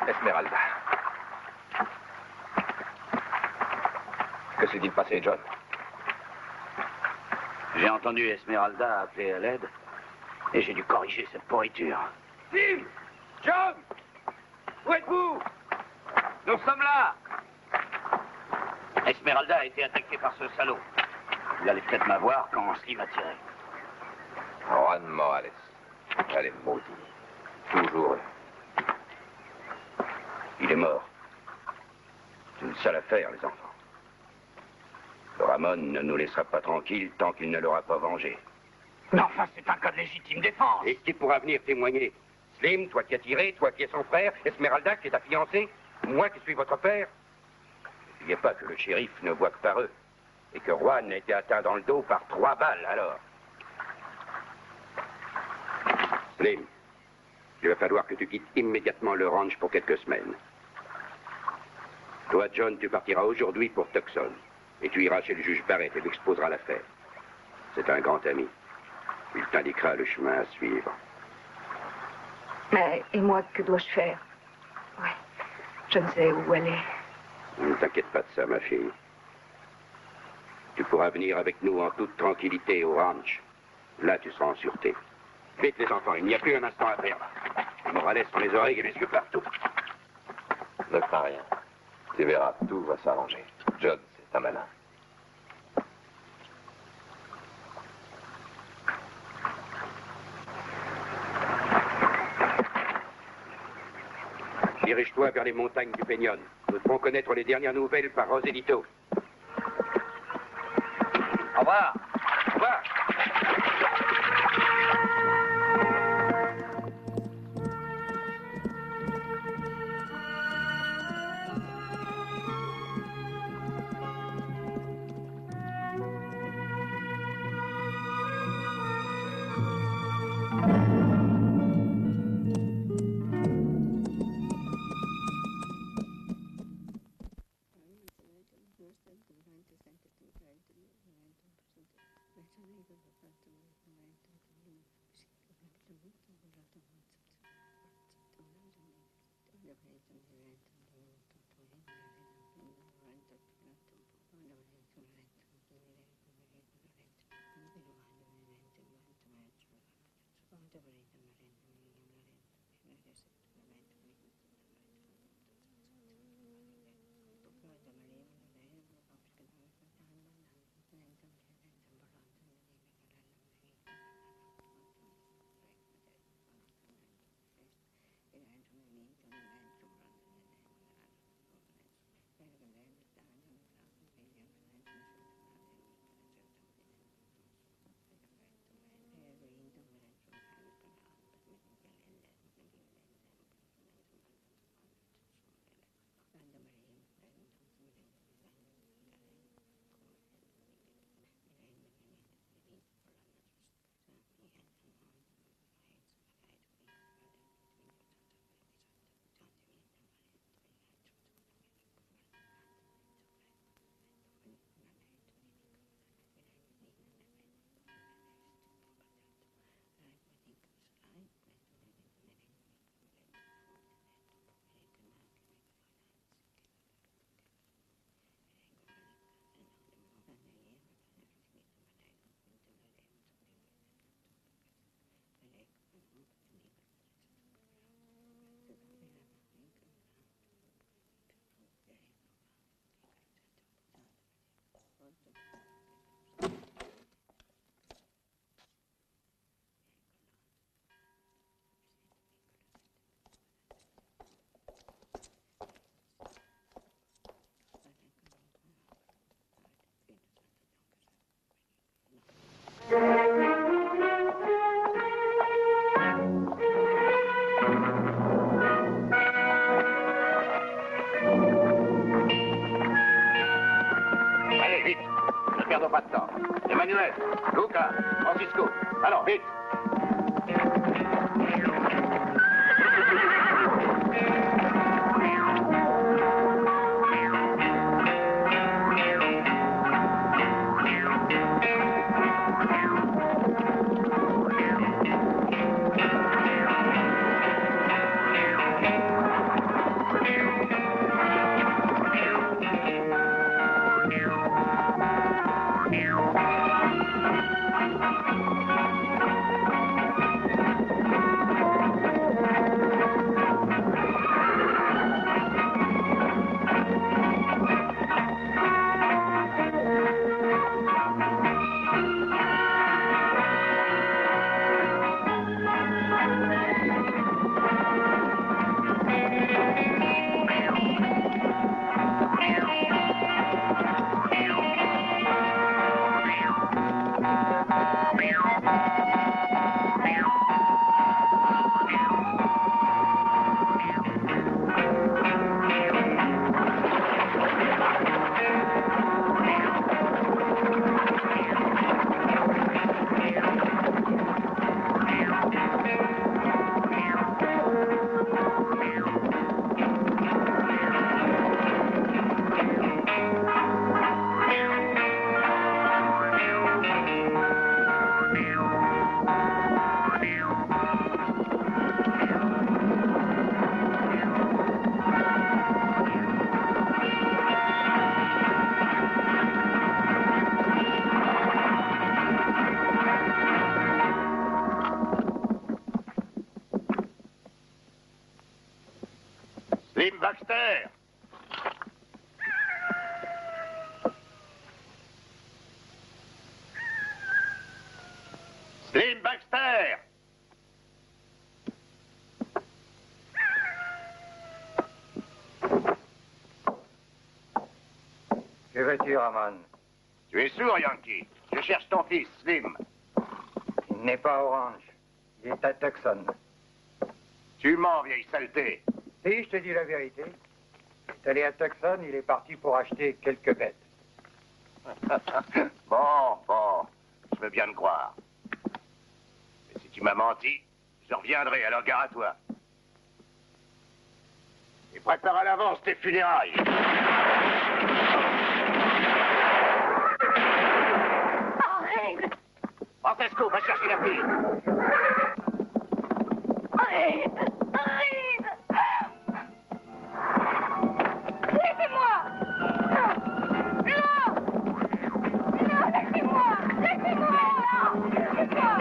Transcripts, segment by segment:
Esmeralda. Que s'est-il passé, John? J'ai entendu Esmeralda appeler à l'aide et j'ai dû corriger cette pourriture. Tim! John! Où êtes-vous? Nous sommes là! Esmeralda a été attaquée par ce salaud. Il allait peut-être m'avoir quand Slim a tiré. Juan Morales. Elle est maudite. Toujours eux. Il est mort. C'est une sale affaire, les enfants. Le Ramon ne nous laissera pas tranquilles tant qu'il ne l'aura pas vengé. Mais enfin, c'est un cas de légitime défense. Et qui pourra venir témoigner? Slim, toi qui as tiré, toi qui es son frère, Esmeralda qui est ta fiancée, moi qui suis votre père? N'oubliez pas que le shérif ne voit que par eux. Et que Juan a été atteint dans le dos par 3 balles, alors. Slim, il va falloir que tu quittes immédiatement le ranch pour quelques semaines. Toi, John, tu partiras aujourd'hui pour Tucson. Et tu iras chez le juge Barrett et lui exposeras l'affaire. C'est un grand ami. Il t'indiquera le chemin à suivre. Mais, et moi, que dois-je faire? Ouais, je ne sais où aller. Ne t'inquiète pas de ça, ma fille. Tu pourras venir avec nous en toute tranquillité au ranch. Là, tu seras en sûreté. Vite, les enfants, il n'y a plus un instant à perdre. Les Morales ont les oreilles et les yeux partout. Ne crains rien. Tu verras, tout va s'arranger. John, c'est un malin. Dirige-toi vers les montagnes du Peñon. Nous devons connaître les dernières nouvelles par Roselito. Au revoir. Au revoir. Allez, vite. Ne perdons pas de temps. Emmanuel, Luca, Francisco. Alors, vite. Baxter! Slim Baxter! Que veux-tu, Ramon? Tu es sourd, Yankee. Je cherche ton fils, Slim. Il n'est pas à Orange. Il est à Tucson. Tu mens, vieille saleté. Si, je te dis la vérité. Il est allé à Tucson, il est parti pour acheter quelques bêtes. Bon, je veux bien te croire. Mais si tu m'as menti, je reviendrai, alors gare à toi. Et prépare à l'avance tes funérailles. Arrête! Francesco, va chercher la fille. Arrête! Arrête! Laissez-moi! Non! Non, laissez-moi! Laissez-moi! Laissez-moi!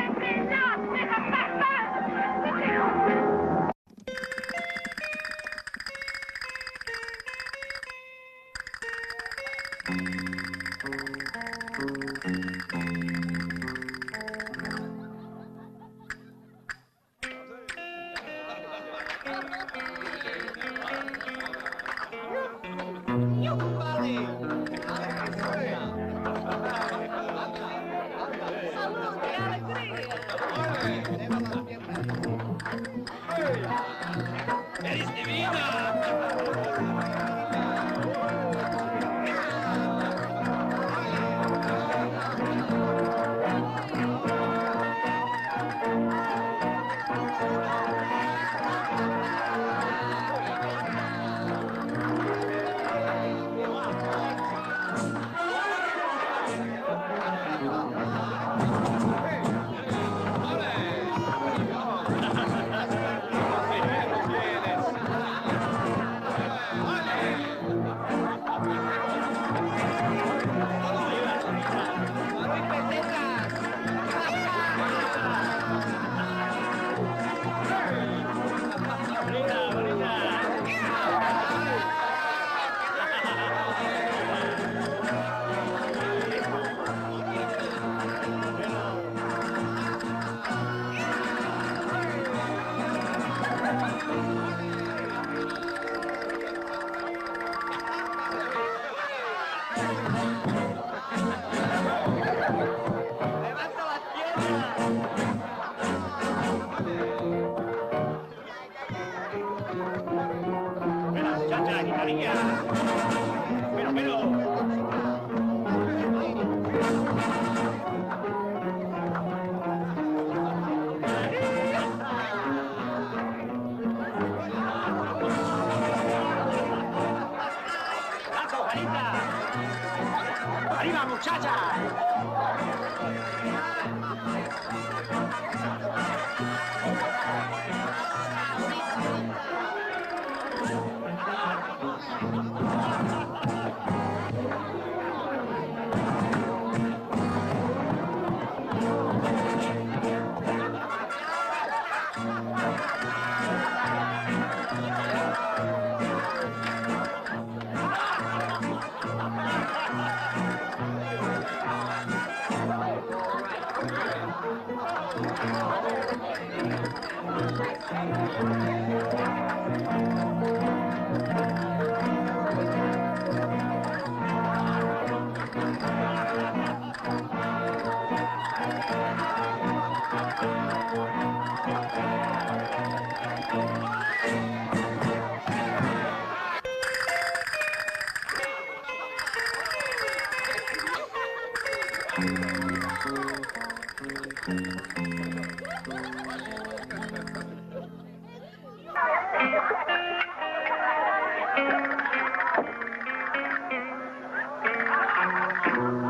¡Arriba, muchacha!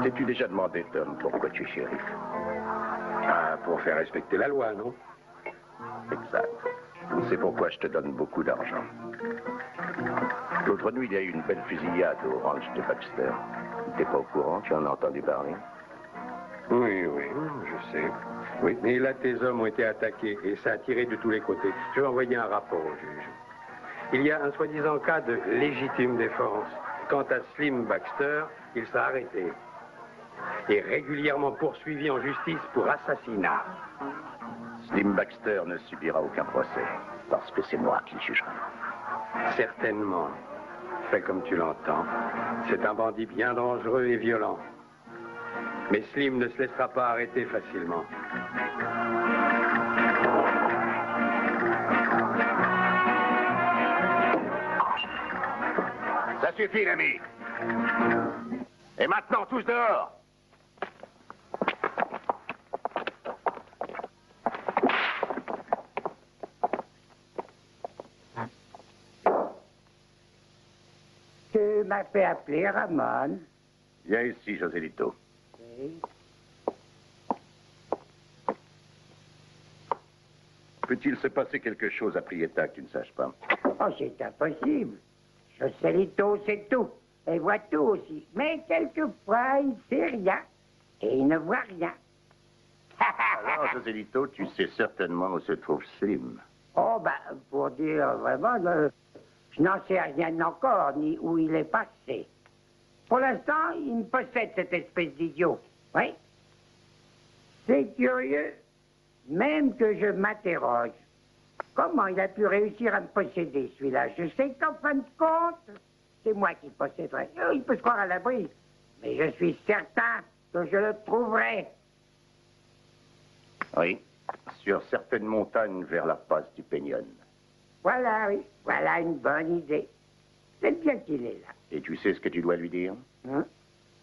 T'es-tu déjà demandé, Tom, pourquoi tu es shérif? Ah, pour faire respecter la loi, non? Exact. C'est pourquoi je te donne beaucoup d'argent. L'autre nuit, il y a eu une belle fusillade au ranch de Baxter. T'es pas au courant? Tu en as entendu parler? Oui, je sais. Oui, mais là, tes hommes ont été attaqués et ça a tiré de tous les côtés. Je vais envoyer un rapport au juge. Il y a un soi-disant cas de légitime défense. Quant à Slim Baxter, il sera arrêté et régulièrement poursuivi en justice pour assassinat. Slim Baxter ne subira aucun procès, parce que c'est moi qui le jugerai. Certainement. Fais comme tu l'entends. C'est un bandit bien dangereux et violent. Mais Slim ne se laissera pas arrêter facilement. Ça suffit, l'ami. Et maintenant, tous dehors. Tu m'as fait appeler Ramon. Viens ici, Joselito. Oui. Peut-il se passer quelque chose à Prieta que tu ne saches pas? Oh, c'est impossible. Joselito sait tout. Et voit tout aussi. Mais quelquefois, il sait rien. Et il ne voit rien. Alors, Joselito, tu sais certainement où se trouve Slim. Oh, ben, pour dire vraiment, je n'en sais rien encore, ni où il est passé. Pour l'instant, il me possède cette espèce d'idiot. Oui. C'est curieux, même que je m'interroge. Comment il a pu réussir à me posséder, celui-là? Je sais qu'en fin de compte, c'est moi qui posséderai. Il peut se croire à l'abri, mais je suis certain que je le trouverai. Oui, sur certaines montagnes vers la passe du Peñon. Voilà, oui, voilà une bonne idée. C'est bien qu'il est là. Et tu sais ce que tu dois lui dire? Hein?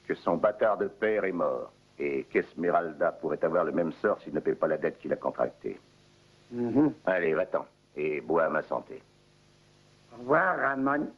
Que son bâtard de père est mort, et qu'Esmeralda pourrait avoir le même sort s'il ne paie pas la dette qu'il a contractée. Allez, va-t'en, et bois à ma santé. Au revoir, Ramon.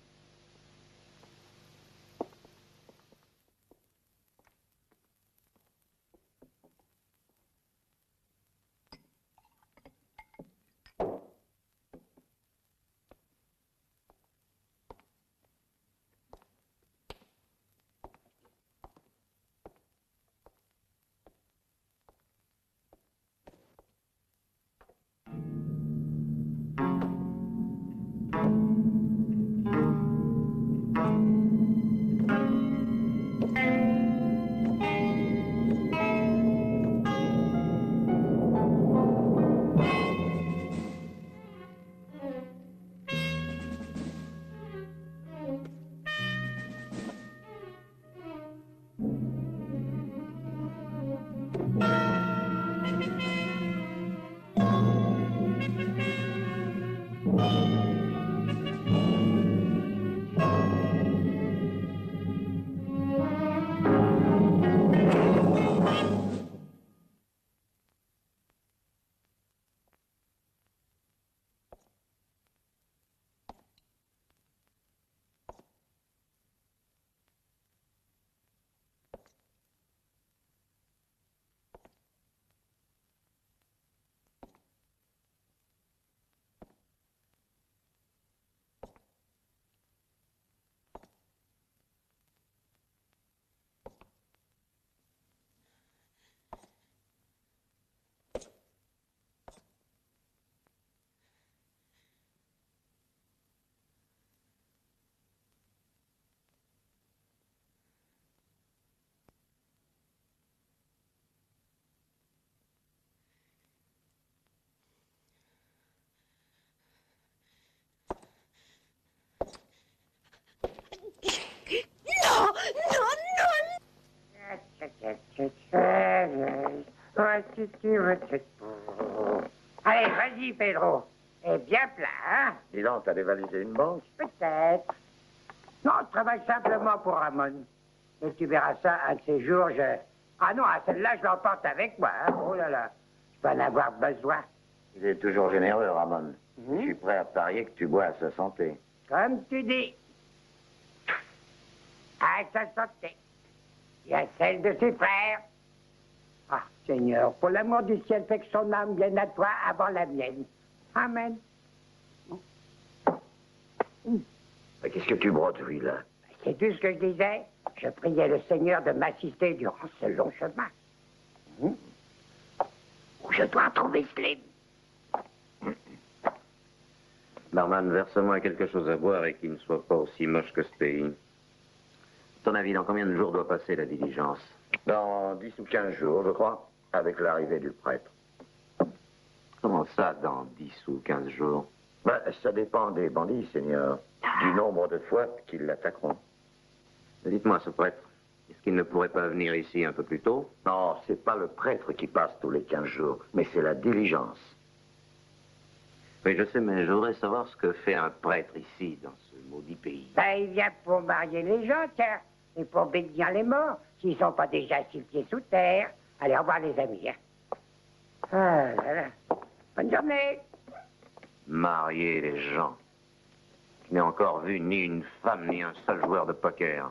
Allez, vas-y, Pedro. Et bien plein, hein? Dis donc, t'as dévalisé une banque? Peut-être. Non, je travaille simplement pour Ramon. Et tu verras ça, un de ces jours, Ah non, celle-là, je l'emporte avec moi, hein? Oh là là, je vais en avoir besoin. Il est toujours généreux, Ramon. Je suis prêt à parier que tu bois à sa santé. Comme tu dis. À sa santé. Et à celle de ses frères. Ah, Seigneur, pour l'amour du ciel, fais que son âme vienne à toi avant la mienne. Amen. Qu'est-ce que tu brodes, lui, là? C'est tout ce que je disais. Je priais le Seigneur de m'assister durant ce long chemin. Où je dois trouver Slim. Barman, verse-moi quelque chose à boire et qui ne soit pas aussi moche que ce pays. À ton avis, dans combien de jours doit passer la diligence? Dans 10 ou 15 jours, je crois, avec l'arrivée du prêtre. Comment ça, dans 10 ou 15 jours? Ben, ça dépend des bandits, Seigneur, du nombre de fois qu'ils l'attaqueront. Dites-moi, ce prêtre, est-ce qu'il ne pourrait pas venir ici un peu plus tôt? Non, c'est pas le prêtre qui passe tous les 15 jours, mais c'est la diligence. Oui, je sais, mais je voudrais savoir ce que fait un prêtre ici, dans ce maudit pays. Ben, il vient pour marier les gens, tiens, et pour bénir les morts, s'ils sont pas déjà 6 pieds sous terre. Allez, au revoir, les amis. Hein. Ah là là. Bonne journée. Marier les gens. Je n'ai encore vu ni une femme, ni un seul joueur de poker.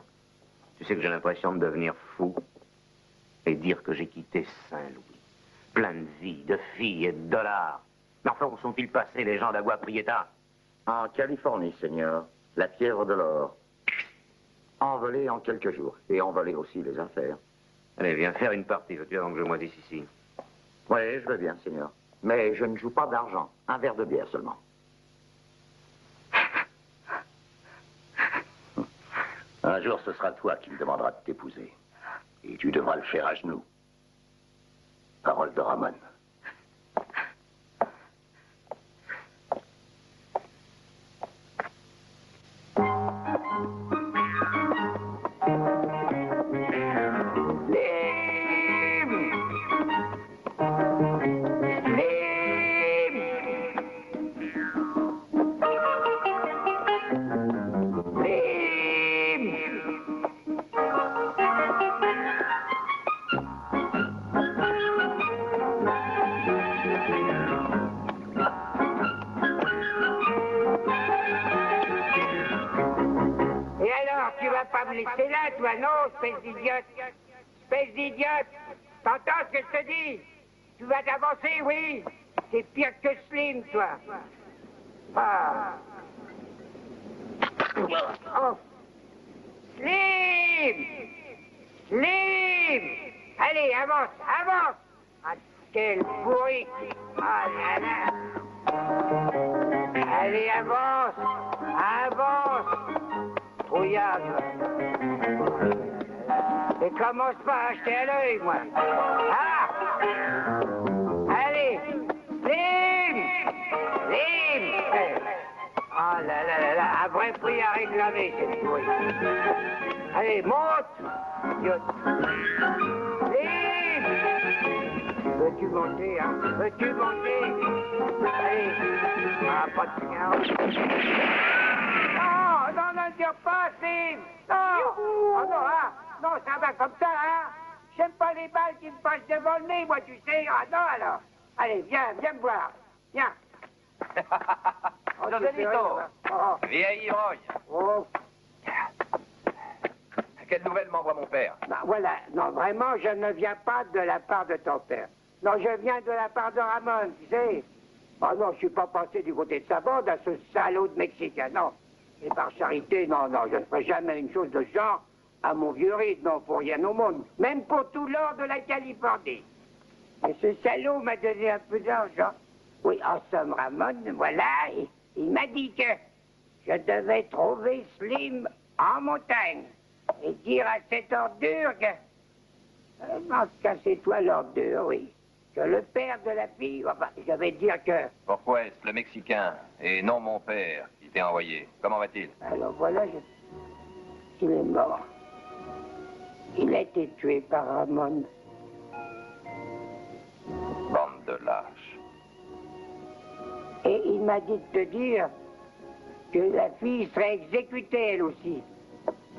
Tu sais que j'ai l'impression de devenir fou et dire que j'ai quitté Saint-Louis. Plein de vie, de filles et de dollars. Mais enfin, où sont-ils passés, les gens d'Agua Prieta? En Californie, Seigneur, la pierre de l'or. Envolée en quelques jours. Et envolée aussi les affaires. Allez, viens faire une partie, veux-tu avant que je moisisse ici? Oui, je veux bien, Seigneur. Mais je ne joue pas d'argent. Un verre de bière seulement. Un jour, ce sera toi qui me demanderas de t'épouser. Et tu devras le faire à genoux. Parole de Ramon. C'est là, toi, non, espèce d'idiote. Espèce d'idiote. T'entends ce que je te dis? Tu vas t'avancer, oui. C'est pire que Slim, toi. Ah. Oh. Slim! Slim! Allez, avance, avance! Ah, quel pourri! Ah là là! Allez, avance! Avance! Trouillard, et commence pas à acheter à l'œil, moi. Ah! Allez! Slim! Slim! Ah là là là là, un vrai prix à réclamer, cette pourrie. Allez, monte! Idiote. Slim! Veux-tu monter, hein? Veux-tu monter? Allez! Ah, pas de signal. Non, ne tire pas, Slim! Non! Oh non, hein? Non, ça va comme ça, hein? J'aime pas les balles qui me passent devant le nez, moi, tu sais. Ah non, alors. Allez, viens me voir. Viens. Joselito, oh. vieille ivrogne. Oh. Quelle nouvelle m'envoie mon père? Bah, voilà. Non, vraiment, je ne viens pas de la part de ton père. Non, je viens de la part de Ramon, tu sais. Oh non, je suis pas passé du côté de sa bande à ce salaud de Mexicain, non. Et par charité, non, je ne ferai jamais une chose de ce genre à mon vieux rythme, non, pour rien au monde. Même pour tout l'or de la Californie. Mais ce salaud m'a donné un peu d'argent. Oui, en somme, Ramon, voilà, il m'a dit que je devais trouver Slim en montagne et dire à cette ordure que... dans ce cas, c'est toi l'ordure, oui. Que le père de la fille, enfin, je vais dire que... Pourquoi est-ce le Mexicain et non mon père qui t'est envoyé? Comment va-t-il? Alors voilà, il est mort. Il a été tué par Ramon. Bande de lâches. Et il m'a dit de te dire que la fille serait exécutée, elle aussi.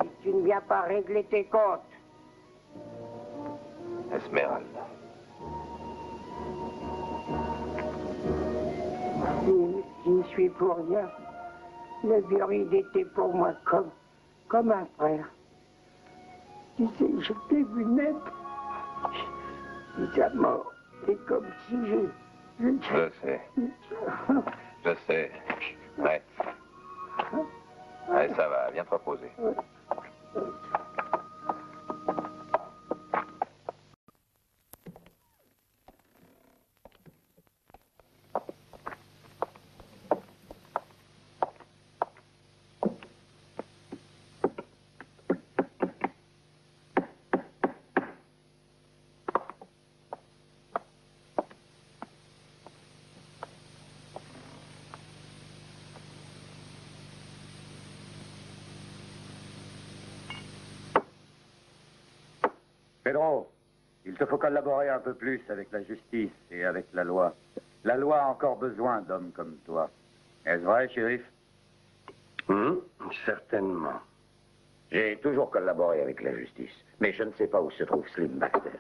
Si tu ne viens pas régler tes comptes. Esmeralda. Je n'y suis pour rien. Le vieux Ride était pour moi comme un frère. Tu sais, je t'ai vu naître. Il est mort. C'est comme si Je sais. Je sais. Ouais. Ouais, ça va. Viens te reposer. Pedro, il te faut collaborer un peu plus avec la justice et avec la loi. La loi a encore besoin d'hommes comme toi. Est-ce vrai, shérif? Certainement. J'ai toujours collaboré avec la justice, mais je ne sais pas où se trouve Slim Baxter.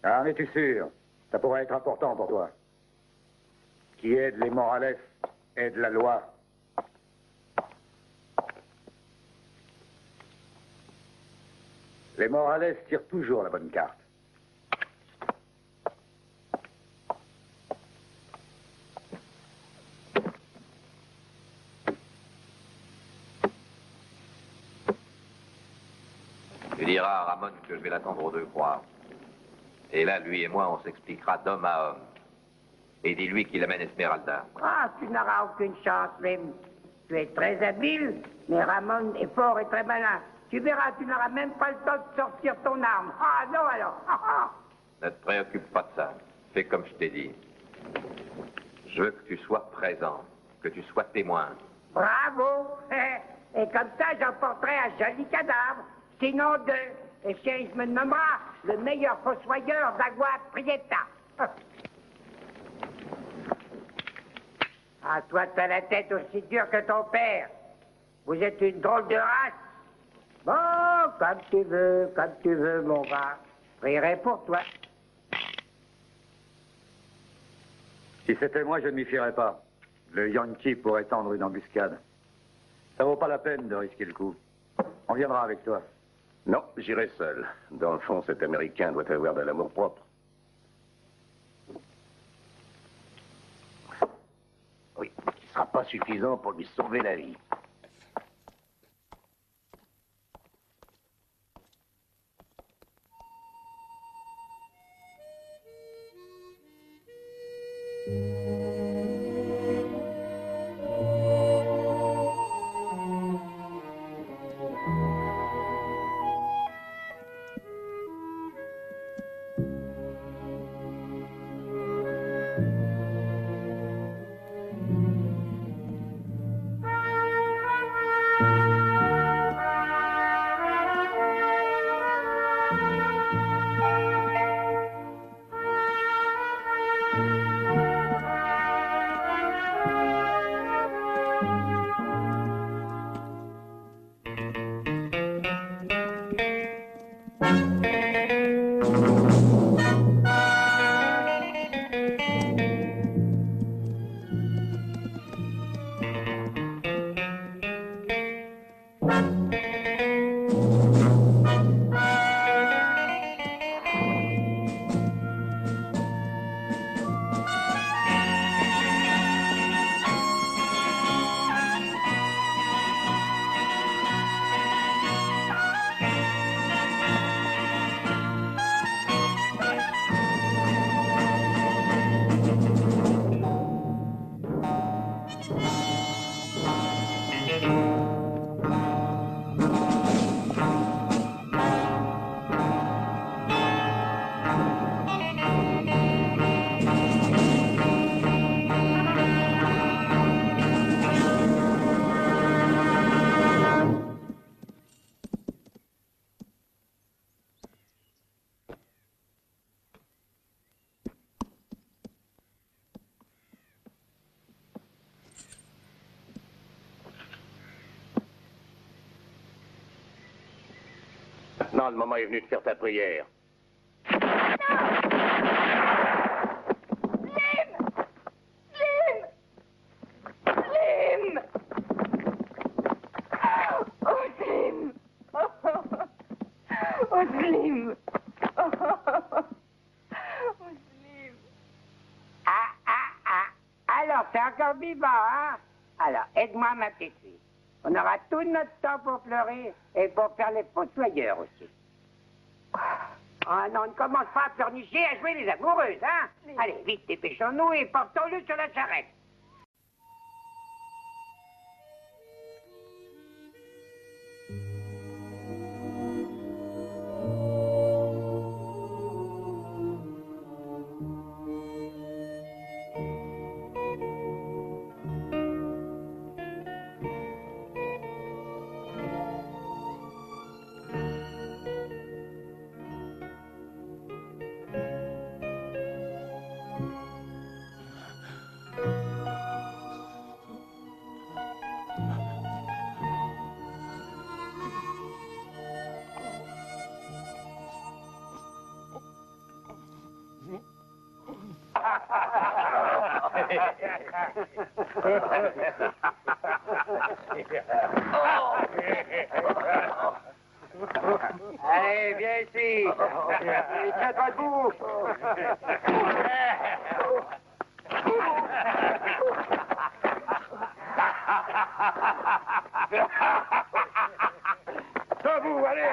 Ah, en es-tu sûr? Ça pourrait être important pour toi. Qui aide les Morales aide la loi. Les Morales tirent toujours la bonne carte. Tu diras à Ramon que je vais l'attendre aux Deux Croix. Et là, lui et moi, on s'expliquera d'homme à homme. Et dis-lui qu'il amène Esmeralda. Ah, tu n'auras aucune chance, Slim. Tu es très habile, mais Ramon est fort et très malin. Tu verras, tu n'auras même pas le temps de sortir ton arme. Ah, non, alors. Ne te préoccupe pas de ça. Fais comme je t'ai dit. Je veux que tu sois présent, que tu sois témoin. Bravo. Et comme ça, j'emporterai un joli cadavre. Sinon deux. Et le shérif me nommera le meilleur fossoyeur d'Agua Prieta. Ah, toi, t'as la tête aussi dure que ton père. Vous êtes une drôle de race. Bon, comme tu veux, mon gars. Je prierai pour toi. Si c'était moi, je ne m'y fierais pas. Le Yankee pourrait tendre une embuscade. Ça vaut pas la peine de risquer le coup. On viendra avec toi. Non, j'irai seul. Dans le fond, cet Américain doit avoir de l'amour-propre. Oui, qui ne sera pas suffisant pour lui sauver la vie. Maintenant, le moment est venu de faire ta prière. Slim! Oh, Slim! Oh, Slim! Oh, Slim! Alors, c'est encore vivant, hein? Alors, aide-moi, ma petite fille. On aura tout notre temps pour pleurer et pour faire les fossoyeurs aussi. Ah non, on ne commence pas à pleurnicher, à jouer les amoureuses, hein? Allez, vite, dépêchons-nous et portons-le sur la charrette. Allez, viens ici. Tiens-toi debout. Debout, allez.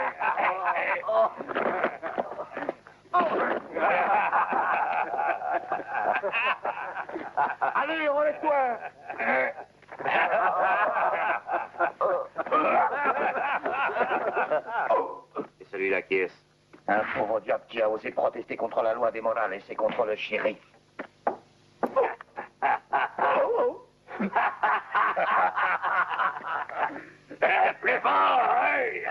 Allez, relève-toi. Et celui-là qui est-ce? Un pauvre diable qui a osé protester contre la loi des morales et contre le shérif. Plus fort, hey.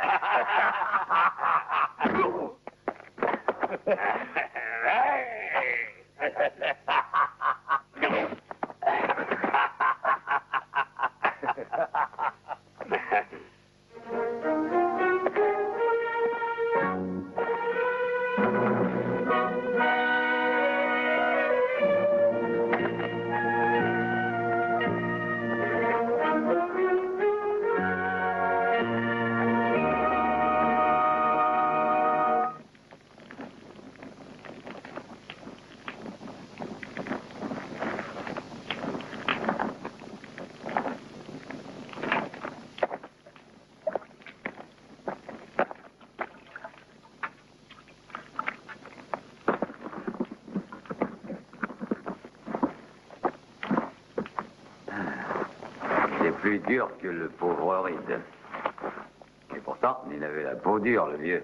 C'est plus dur que le pauvre Reed. Et pourtant, il avait la peau dure, le vieux.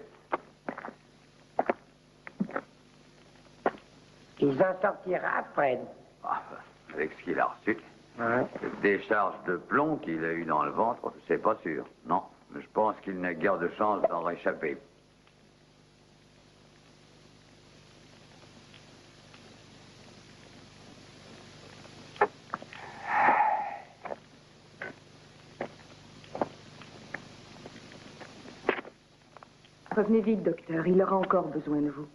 Ils en sortira après. Ah, avec ce qu'il a reçu. Ouais. Cette décharge de plomb qu'il a eu dans le ventre, c'est pas sûr. Non, mais je pense qu'il n'a guère de chance d'en réchapper. Revenez vite, docteur. Il aura encore besoin de vous.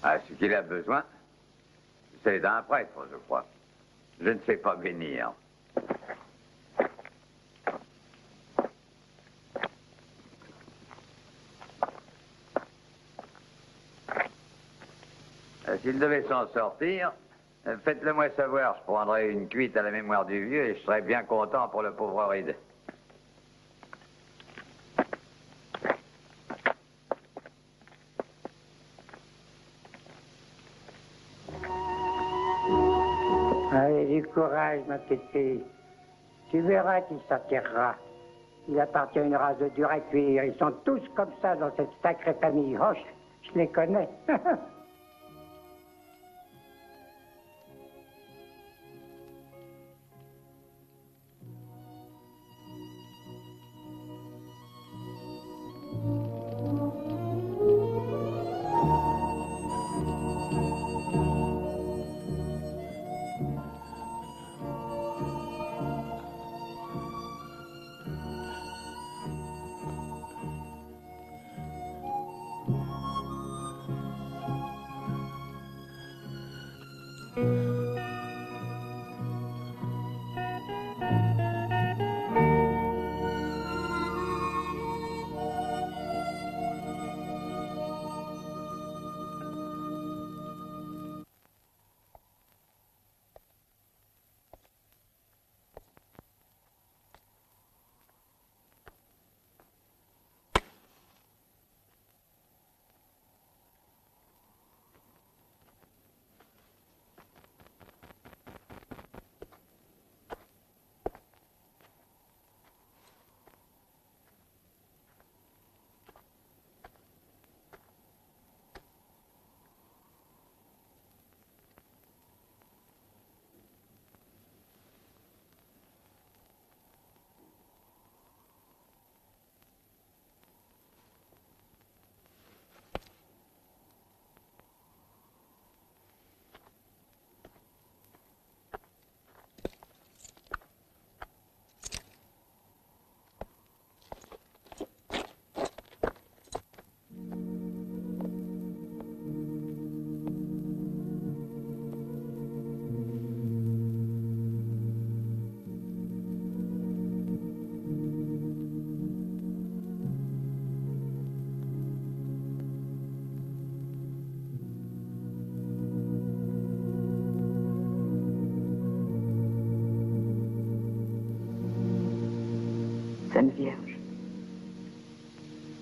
Ah, ce qu'il a besoin, c'est d'un prêtre, je crois. Je ne sais pas bénir. S'il devait s'en sortir, faites-le moi savoir. Je prendrai une cuite à la mémoire du vieux et je serais bien content pour le pauvre Reed. Allez, du courage, ma petite fille. Tu verras qu'il s'attirera. Il appartient à une race de dur à cuire. Ils sont tous comme ça dans cette sacrée famille. Oh, je les connais.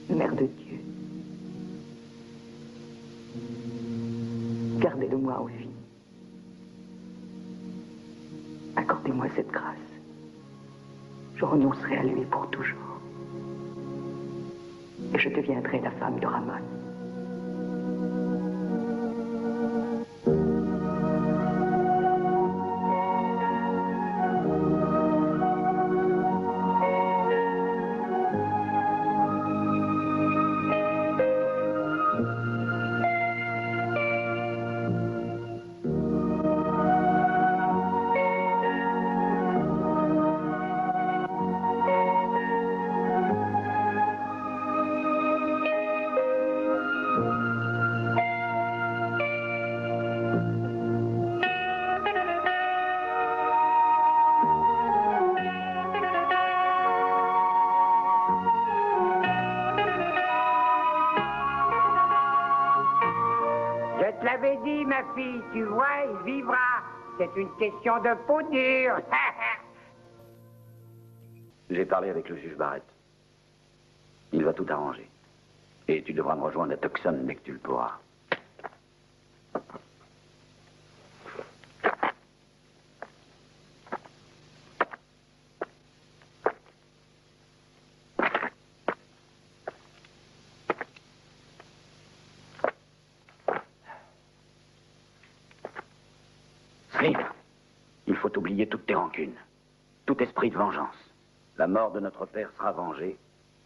Mère de Dieu, gardez de moi aussi. Accordez-moi cette grâce. Je renoncerai à lui pour toujours. Et je deviendrai la femme de Ramon. Je te l'avais dit, ma fille, tu vois, il vivra. C'est une question de peau dure. J'ai parlé avec le juge Barrett. Il va tout arranger. Et tu devras me rejoindre à Tucson dès que tu le pourras. Slim, il faut oublier toutes tes rancunes, tout esprit de vengeance. La mort de notre père sera vengée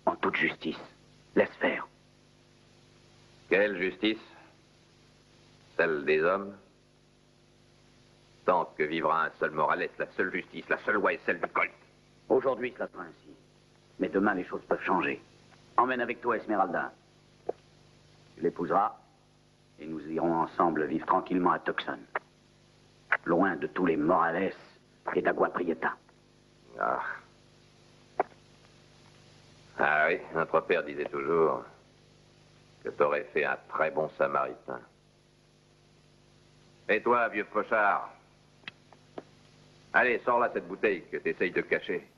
en toute justice. Laisse faire. Quelle justice? Celle des hommes? Tant que vivra un seul Morales, la seule justice, la seule loi est celle du Colt. Aujourd'hui, cela sera ainsi. Mais demain, les choses peuvent changer. Emmène avec toi Esmeralda. Tu l'épouseras et nous irons ensemble vivre tranquillement à Tucson. Loin de tous les Morales et d'Agua Prieta. Ah. Ah oui, notre père disait toujours que t'aurais fait un très bon samaritain. Et toi, vieux pochard? Allez, sors là cette bouteille que t'essayes de cacher.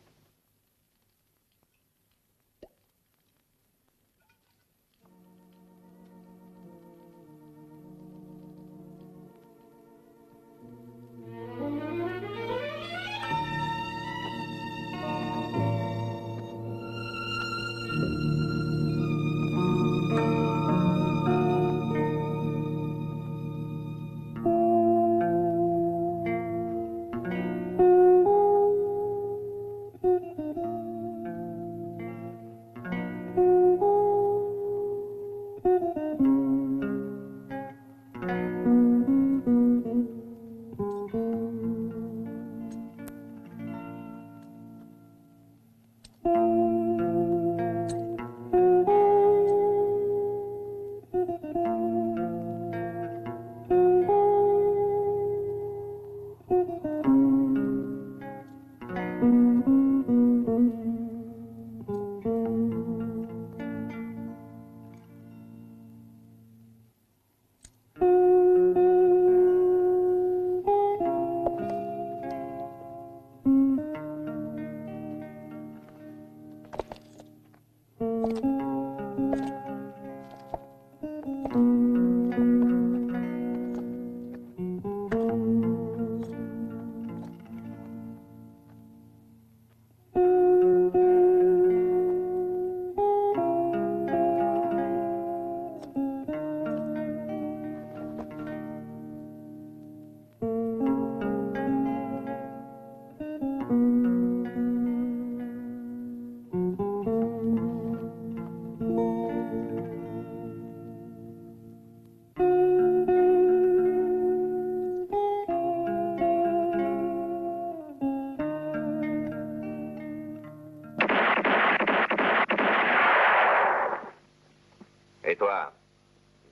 Et toi,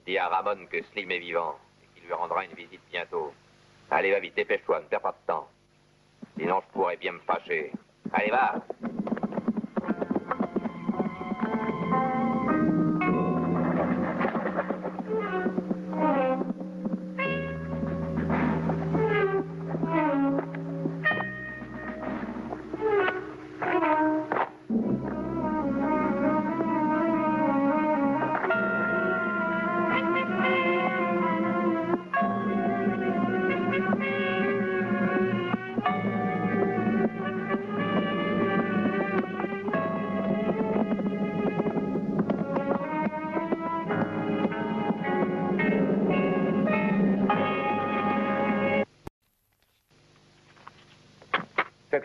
dis à Ramon que Slim est vivant et qu'il lui rendra une visite bientôt. Allez, va vite, dépêche-toi, ne perds pas de temps. Sinon, je pourrais bien me fâcher. Allez, va!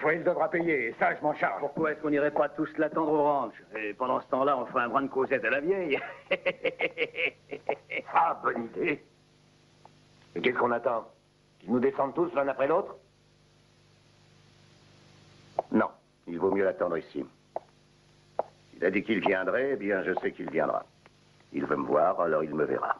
fois, il devra payer, et ça, je m'en charge. Pourquoi est-ce qu'on n'irait pas tous l'attendre au ranch? Et pendant ce temps-là, on ferait un brin de causette à la vieille. Ah, bonne idée. Mais qu'est-ce qu'on attend? Qu'ils nous descendent tous l'un après l'autre? Non, il vaut mieux l'attendre ici. Il a dit qu'il viendrait, eh bien, je sais qu'il viendra. Il veut me voir, alors il me verra.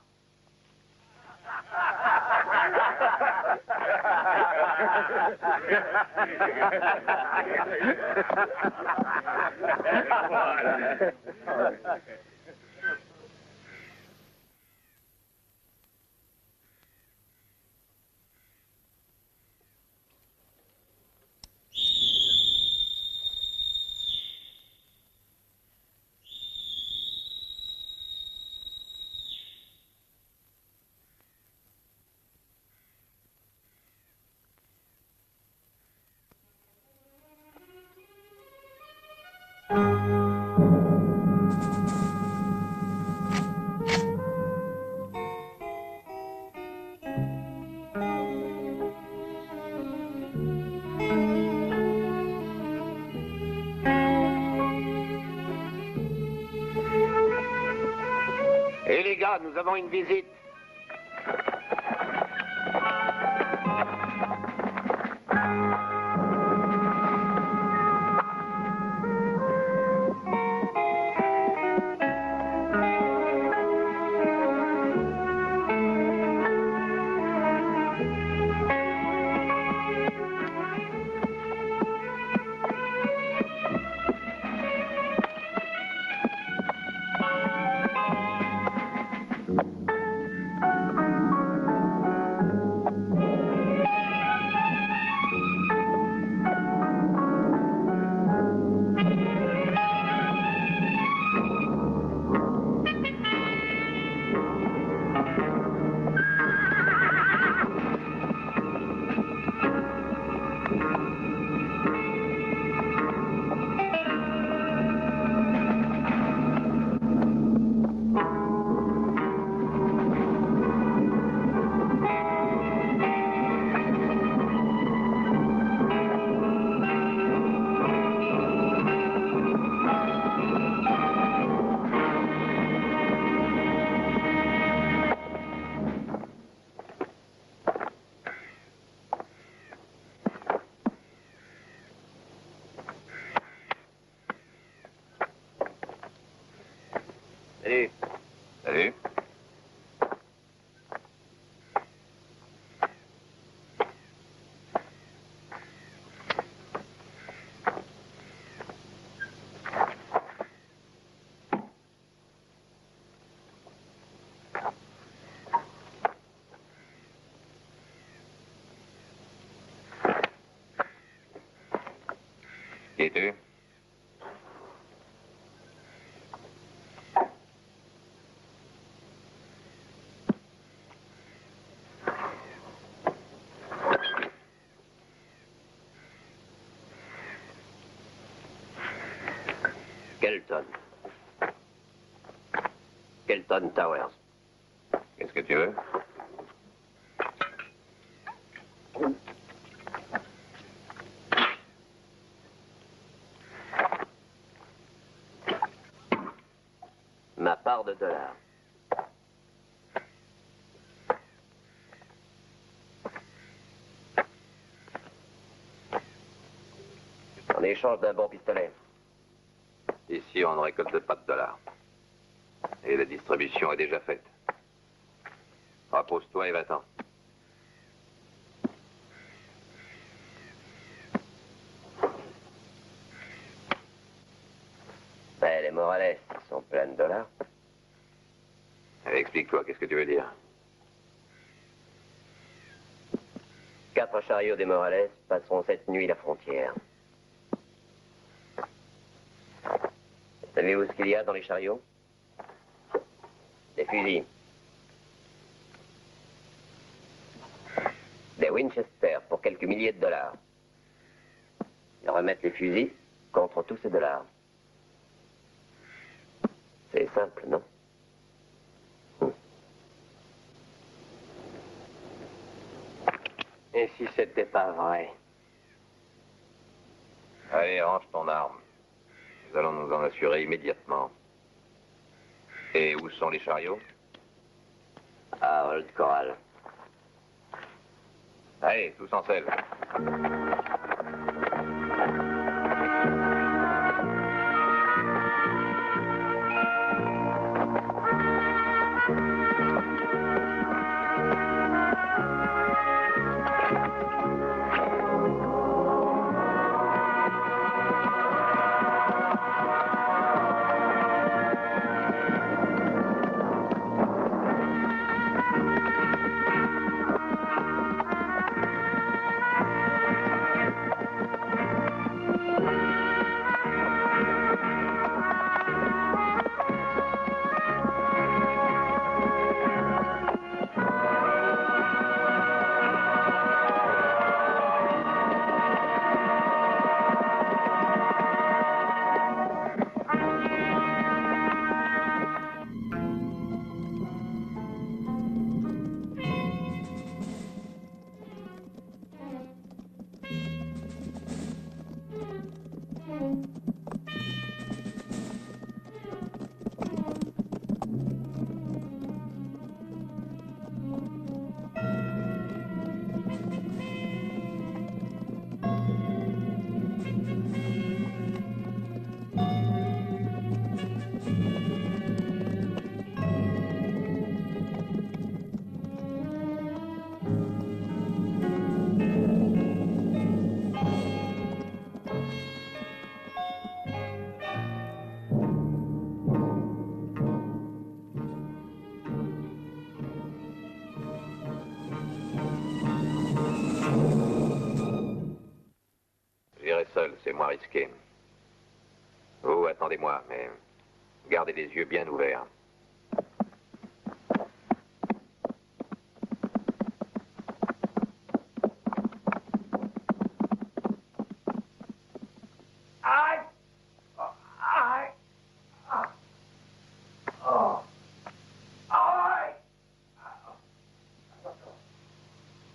Et les gars, nous avons une visite. Salut. Salut. Qui es-tu? Kelton. Kelton Towers. Qu'est-ce que tu veux? Ma part de dollars. En échange d'un bon pistolet. Ici, on ne récolte pas de dollars. Et la distribution est déjà faite. Repose-toi et va-t'en. Ben, les Morales sont pleins de dollars. Allez, explique-toi, qu'est-ce que tu veux dire? 4 chariots des Morales passeront cette nuit la frontière. Savez-vous ce qu'il y a dans les chariots? Des fusils. Des Winchester pour quelques milliers de dollars. Ils remettent les fusils contre tous ces dollars. C'est simple, non? Et si c'était pas vrai? Allez, range ton arme. Nous allons nous en assurer immédiatement. Et où sont les chariots? À Old Corral. Allez, tous en selle. J'irai seul, c'est moins risqué. Vous, attendez-moi, mais gardez les yeux bien ouverts. Aïe! Aïe! Oh! Aïe!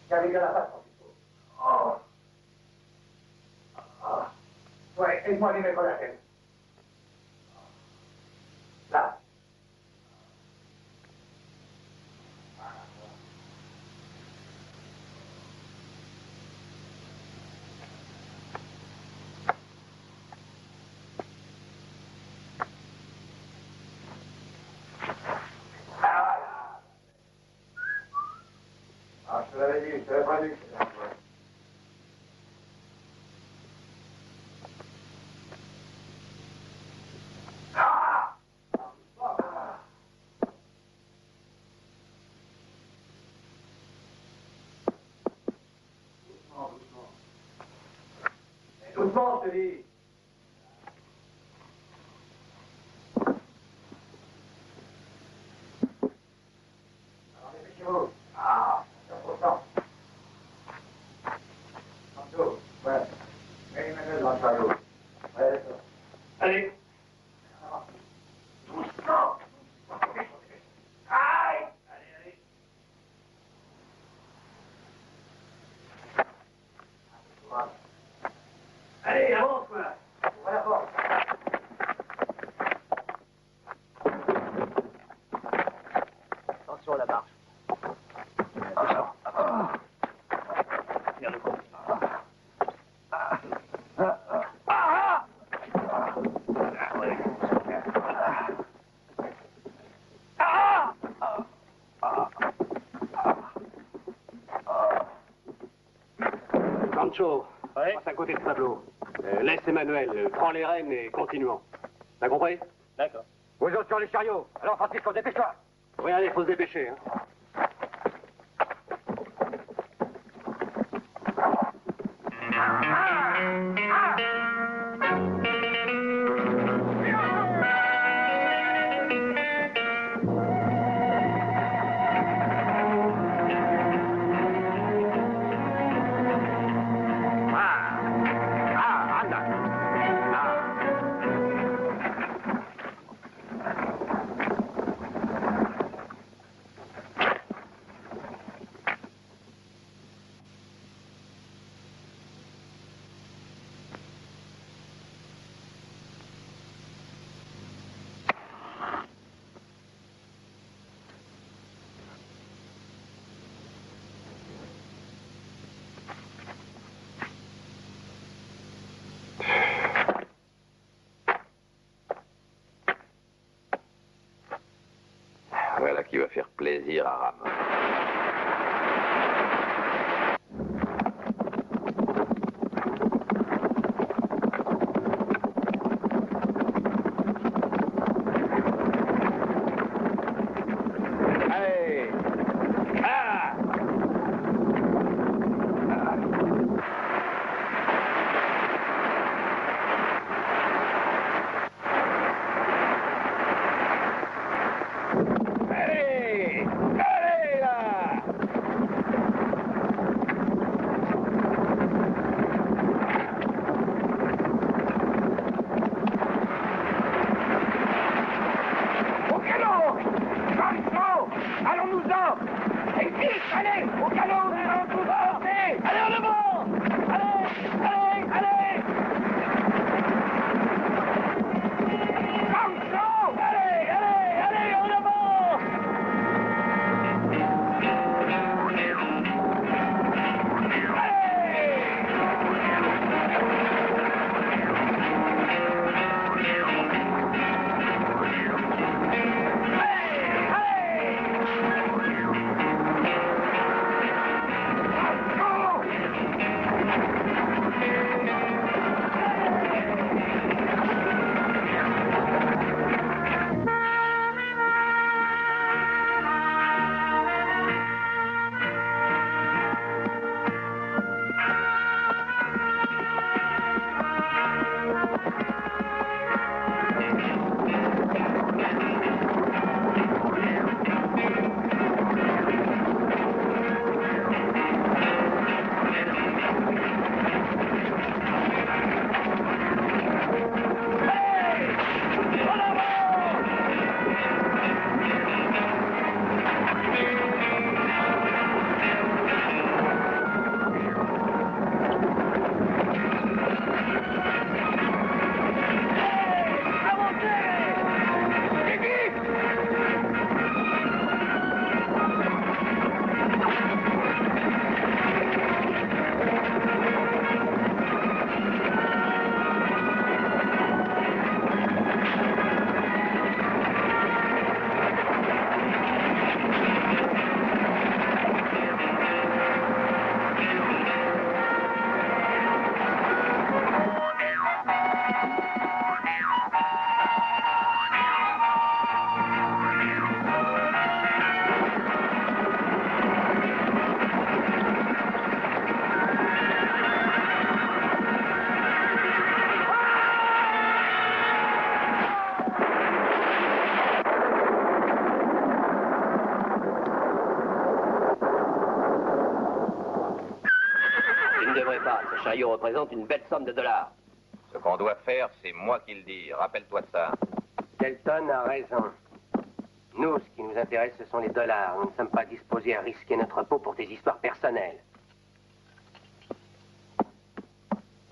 J'avais bien la face, oh! Ouais, aide-moi à lui mettre la tête. Là. Ah, je te l'avais dit, je te l'avais pas dit. Doucement, je te dis. Alors, dépêchez-vous. Ah, 100%. Tantôt, ouais. Mets les mains dans le chariot. Ouais, d'accord. Allez. Doucement. Aïe. Allez, allez. Allez, avance, quoi. Ouvre la porte. Attention à la marche. Tiens le coup. Sancho, passe à côté de Pablo. Laisse Emmanuel, prends les rênes et continuons. T'as compris? D'accord. Vous autres sur les chariots. Alors, Francisco, dépêche-toi. Oui, allez, faut se dépêcher. Hein. Voilà qui va faire plaisir à Ramon. Ce chariot représente une belle somme de dollars. Ce qu'on doit faire, c'est moi qui le dis. Rappelle-toi de ça. Kelton a raison. Nous, ce qui nous intéresse, ce sont les dollars. Nous ne sommes pas disposés à risquer notre peau pour des histoires personnelles.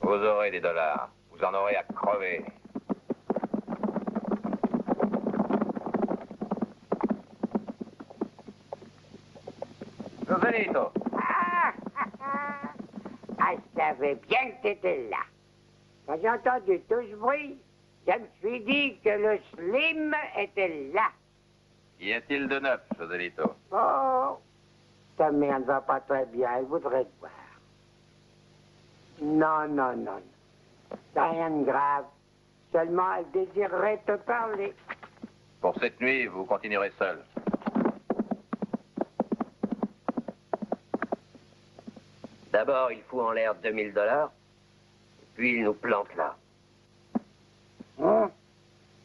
Vous aurez des dollars. Vous en aurez à crever. Joselito. Ah, je savais bien que t'étais là. Quand j'ai entendu tout ce bruit, je me suis dit que le Slim était là. Y a-t-il de neuf, Joselito? Oh, ta mère ne va pas très bien, elle voudrait te voir. Non, non, non, non. C'est rien de grave. Seulement, elle désirerait te parler. Pour cette nuit, vous continuerez seul. D'abord, il fout en l'air 2000 $, puis il nous plante là.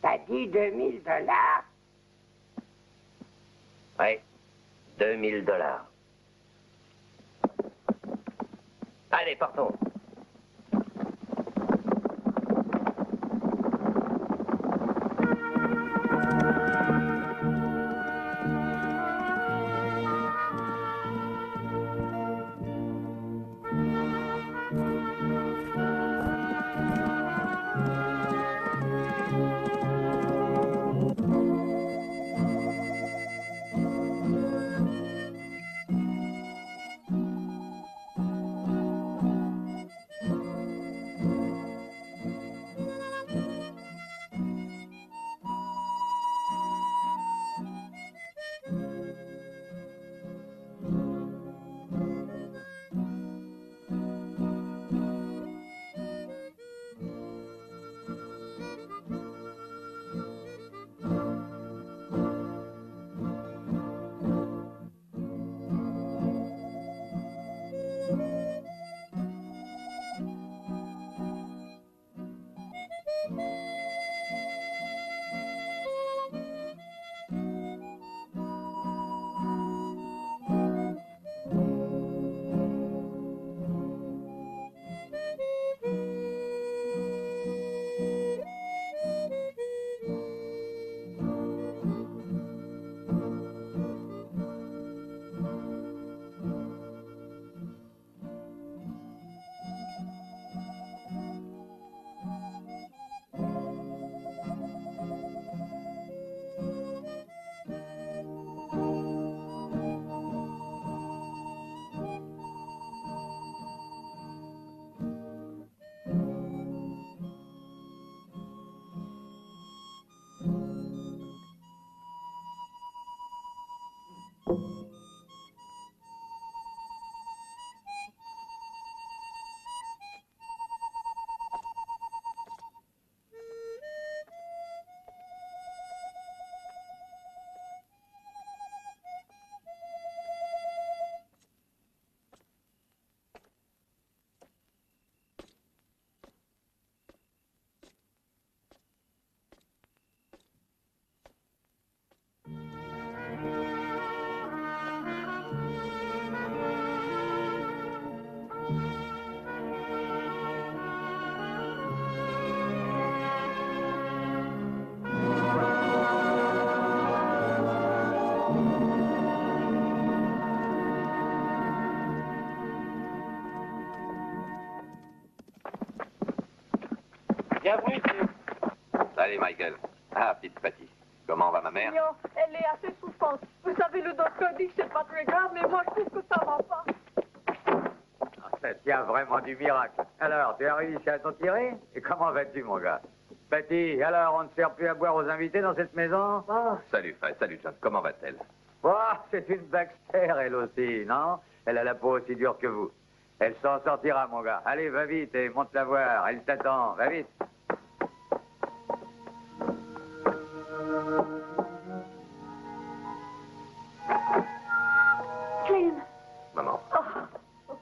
T'as dit 2000 $? Oui, 2000 $. Allez, partons. Bienvenue, Slim. Salut, Michael. Ah, petite Patty. Comment va ma mère? Non, elle est assez souffrante. Vous savez, le docteur dit que c'est pas très grave, mais moi, je trouve que ça va pas. Ça tient vraiment du miracle. Alors, tu as réussi à t'en tirer? Et comment vas-tu, mon gars? Betty, alors, on ne sert plus à boire aux invités dans cette maison? Salut, Fred. Salut, John. Comment va-t-elle? Oh, c'est une Baxter, elle aussi, non? Elle a la peau aussi dure que vous. Elle s'en sortira, mon gars. Allez, va vite et monte la voir. Elle t'attend. Va vite. Slim. Maman. Oh.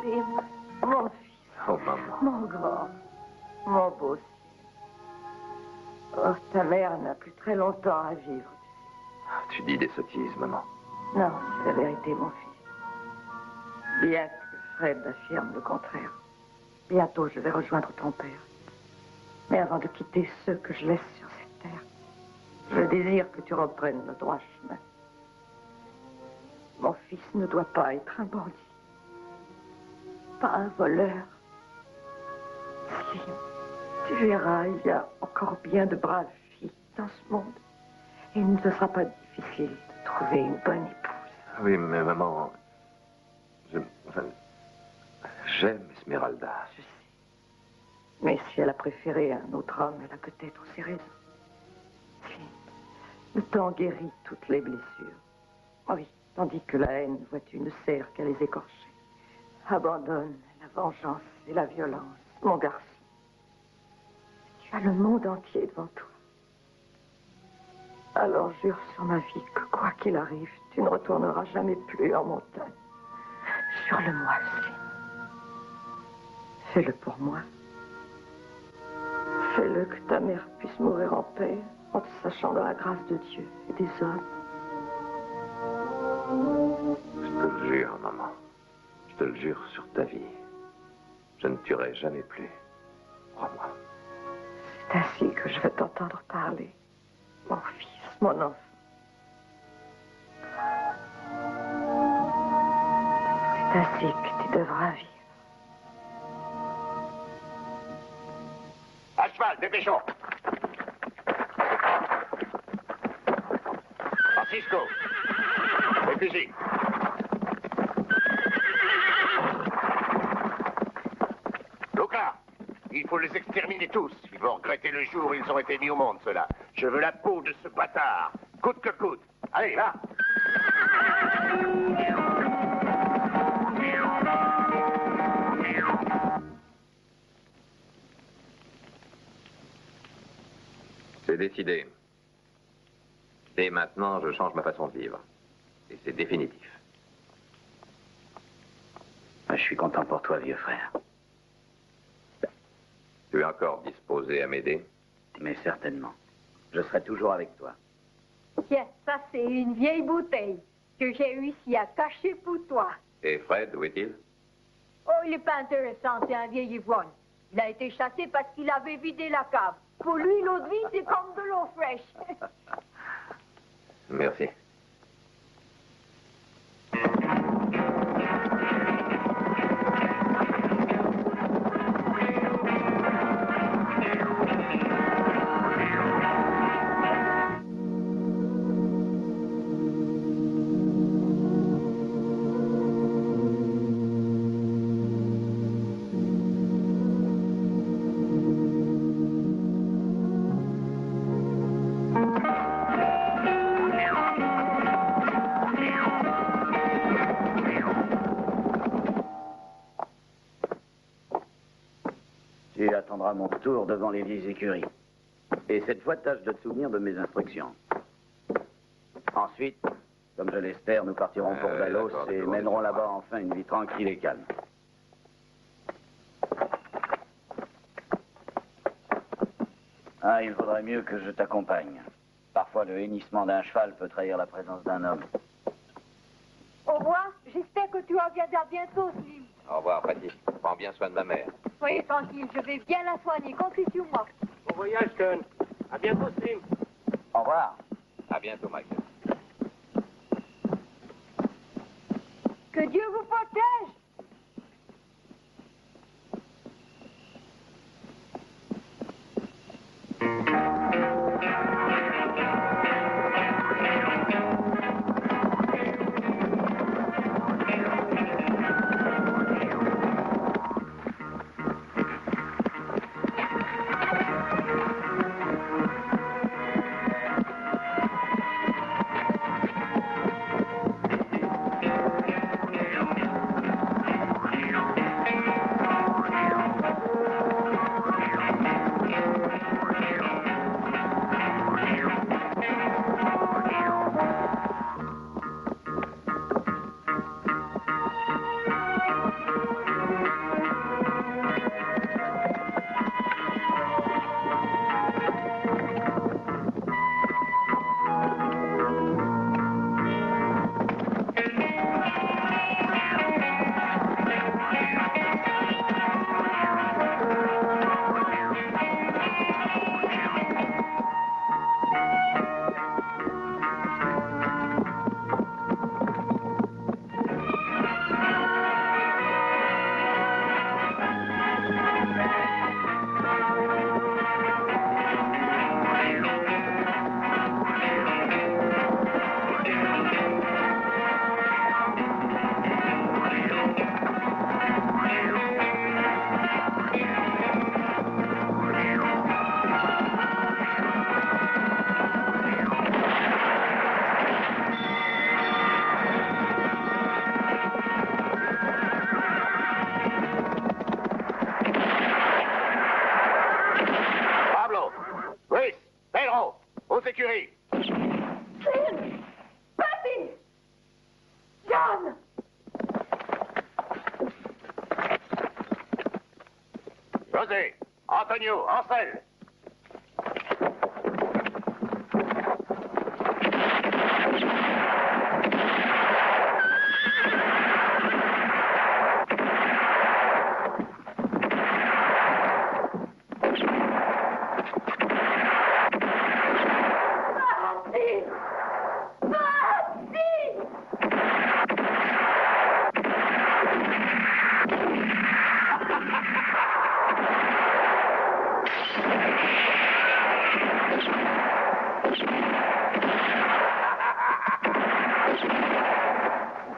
Slim, mon fils. Oh, maman. Mon grand. Mon beau Slim. Oh, ta mère n'a plus très longtemps à vivre. Tu dis des sottises, maman. Non, c'est la vérité, mon fils. Bien que Fred affirme le contraire. Bientôt, je vais rejoindre ton père. Mais avant de quitter ceux que je laisse sur cette terre, je désire que tu reprennes le droit chemin. Mon fils ne doit pas être un bandit. Pas un voleur. Slim, tu verras, il y a encore bien de braves filles dans ce monde. Et il ne te sera pas difficile de trouver une bonne épouse. Oui, mais maman... J'aime Esmeralda. Je sais. Mais si elle a préféré un autre homme, elle a peut-être ses raisons. Slim, le temps guérit toutes les blessures. Oui, tandis que la haine, vois-tu, ne sert qu'à les écorcher. Abandonne la vengeance et la violence, mon garçon. Tu as le monde entier devant toi. Alors jure sur ma vie que quoi qu'il arrive, tu ne retourneras jamais plus en montagne. Jure-le-moi, Slim. Fais-le pour moi. Fais-le que ta mère puisse mourir en paix, en te sachant dans la grâce de Dieu et des hommes. Je te le jure, maman. Je te le jure sur ta vie. Je ne tuerai jamais plus. Crois-moi. C'est ainsi que je vais t'entendre parler, mon fils, mon enfant. C'est ainsi que tu devras vivre. À cheval, dépêchons. Francisco, les fusils. Luca, il faut les exterminer tous. Ils vont regretter le jour où ils ont été mis au monde, ceux-là. Je veux la peau de ce bâtard, coûte que coûte. Allez, là. C'est décidé. Et maintenant, je change ma façon de vivre. Et c'est définitif. Je suis content pour toi, vieux frère. Tu es encore disposé à m'aider? Mais certainement. Je serai toujours avec toi. Tiens, ça c'est une vieille bouteille que j'ai réussi à cacher pour toi. Et Fred, où est-il? Oh, il n'est pas intéressant, c'est un vieil ivrogne. Il a été chassé parce qu'il avait vidé la cave. Pour lui, l'eau de vie, c'est comme de l'eau fraîche. Merci. Tu attendras mon tour devant les vieilles écuries. Et cette fois, tâche de te souvenir de mes instructions. Ensuite, comme je l'espère, nous partirons pour Dalos et mènerons là-bas enfin une vie tranquille et calme. Ah, il vaudrait mieux que je t'accompagne. Parfois, le hennissement d'un cheval peut trahir la présence d'un homme. Au revoir, j'espère que tu reviendras bientôt, Slim. Au revoir, Patty. Prends bien soin de ma mère. Soyez tranquille, je vais bien la soigner. Comptez sur moi. Bon voyage, John. À bientôt, Slim. Au revoir. À bientôt, Michael. Que Dieu vous... l'écurie. Slim! Patty! John! José, Antonio, Ansel.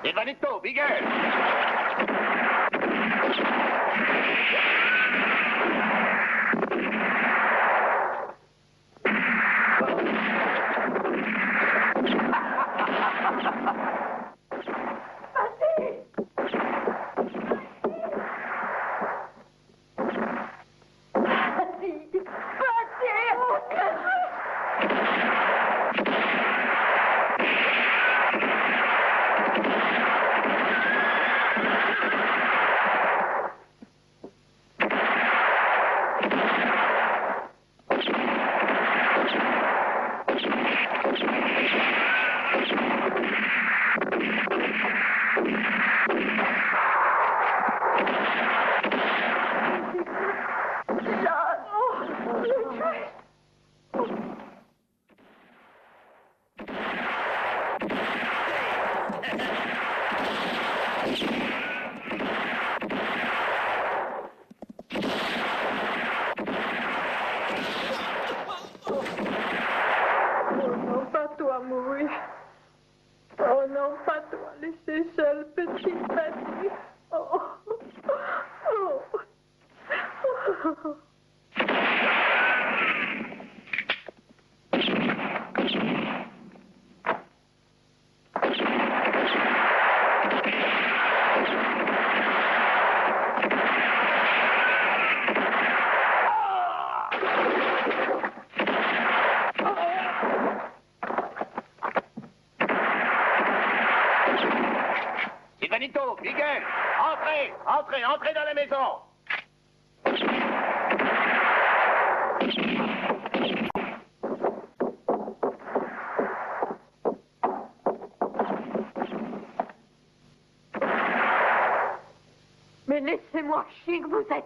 Ivanito, Miguel. Oh non, pas toi, laissez seule petite Patty. Oh. Oh. Oh. Ivanito, Miguel, entrez, entrez, entrez dans la maison. Mais laissez-moi chier que vous êtes.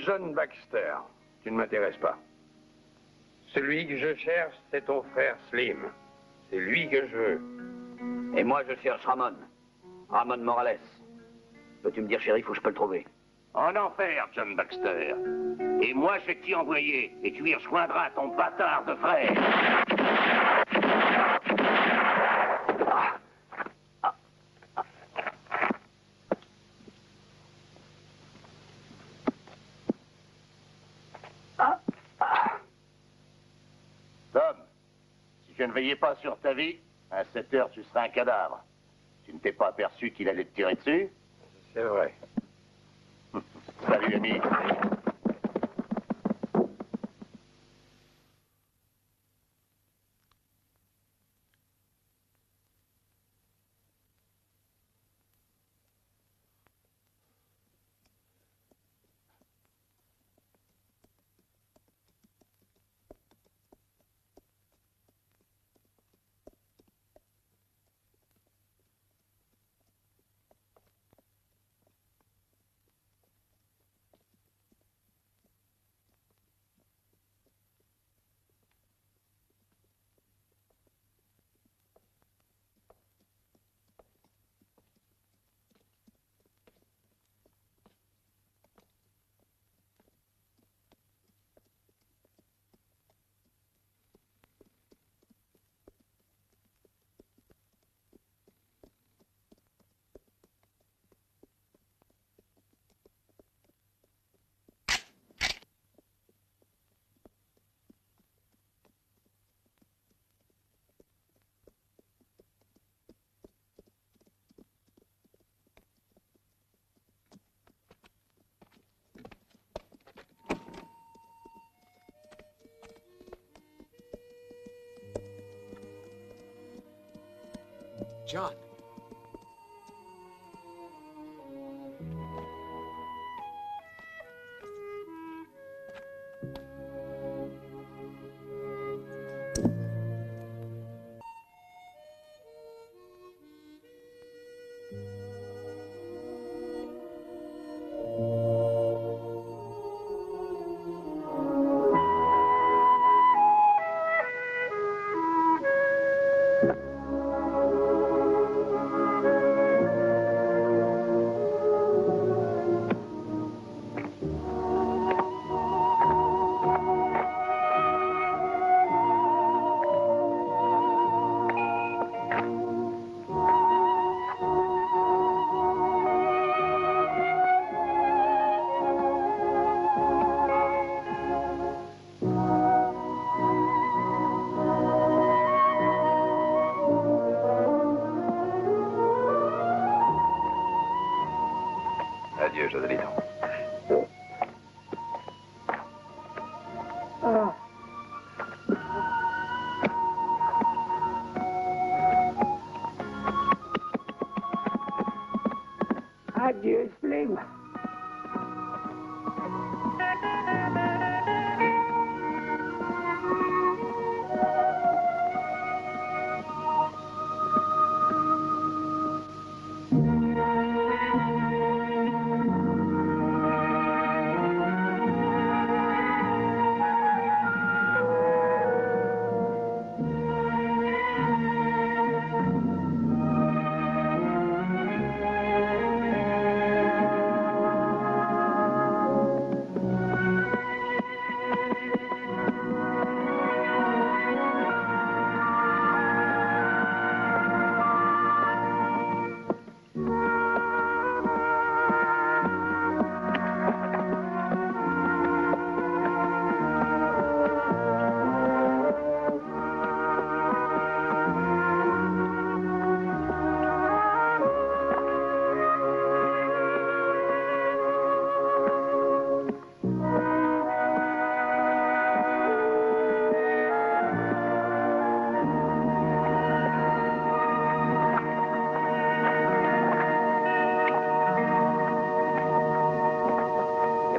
John Baxter, tu ne m'intéresses pas. Celui que je cherche, c'est ton frère Slim. C'est lui que je veux. Et moi, je cherche Ramon. Ramon Morales. Peux-tu me dire, shérif, où je peux le trouver? En enfer, John Baxter. Et moi, je vais t'y envoyer, et tu y rejoindras ton bâtard de frère. Tom, si je ne veillais pas sur ta vie, à 7 heures, tu seras un cadavre. Tu ne t'es pas aperçu qu'il allait te tirer dessus? C'est vrai. Salut, ami. John. Adieu, Joselito. Adieu, Slim.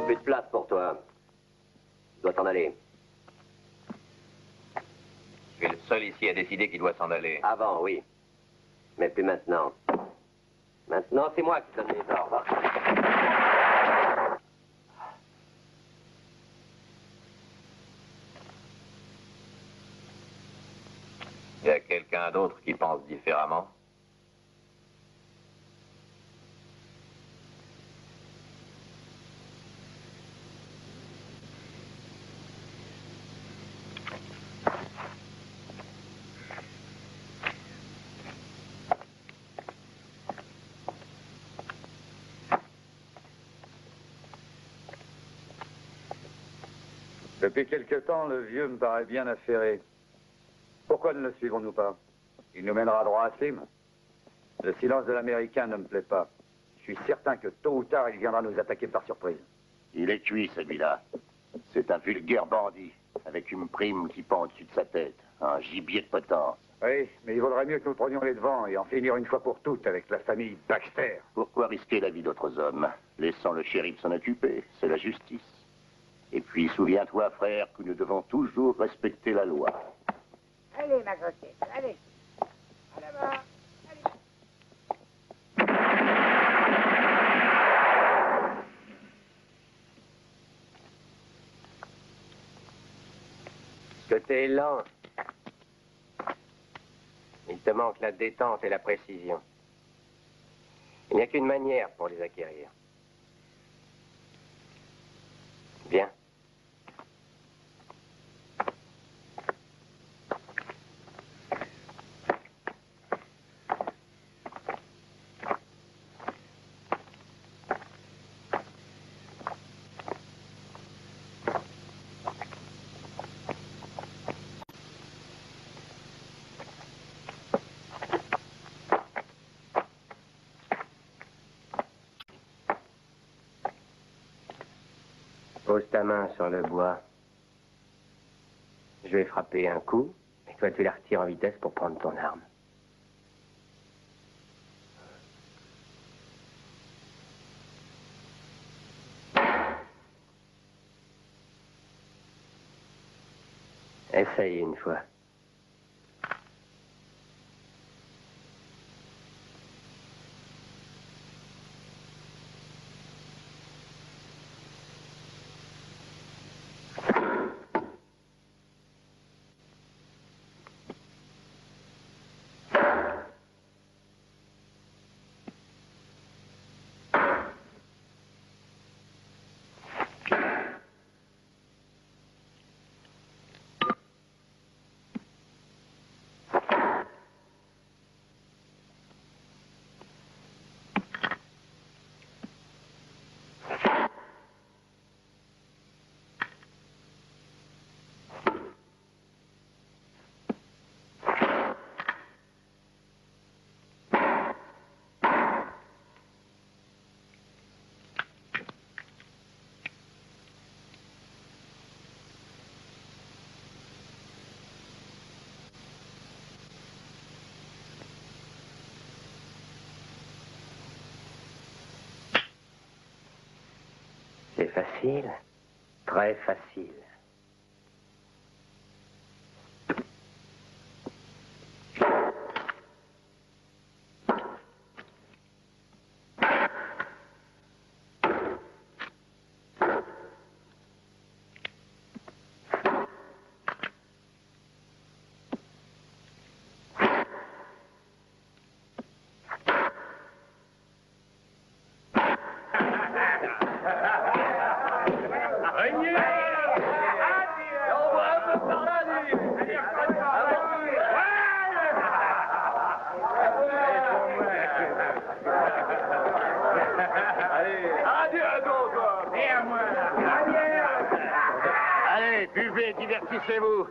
Plus de place pour toi. Tu dois t'en aller. Je suis le seul ici à décider qui doit s'en aller. Avant, oui. Mais plus maintenant. Maintenant, c'est moi qui donne les ordres. quelqu'un d'autre qui pense différemment? Depuis quelque temps, le vieux me paraît bien affairé. Pourquoi ne le suivons-nous pas? Il nous mènera droit à Slim. Le silence de l'Américain ne me plaît pas. Je suis certain que tôt ou tard, il viendra nous attaquer par surprise. Il est cuit, celui-là. C'est un vulgaire bandit, avec une prime qui pend au-dessus de sa tête. Un gibier de potence. Oui, mais il vaudrait mieux que nous prenions les devants et en finir une fois pour toutes avec la famille Baxter. Pourquoi risquer la vie d'autres hommes? Laissons le shérif s'en occuper, c'est la justice. Et puis, souviens-toi, frère, que nous devons toujours respecter la loi. Allez, ma grossette, allez. À là-bas. Que t'es lent. Il te manque la détente et la précision. Il n'y a qu'une manière pour les acquérir. Bien. Pose ta main sur le bois. Je vais frapper un coup, et toi tu la retires en vitesse pour prendre ton arme. Essaye une fois. C'est facile, très facile. Allez, buvez, divertissez-vous.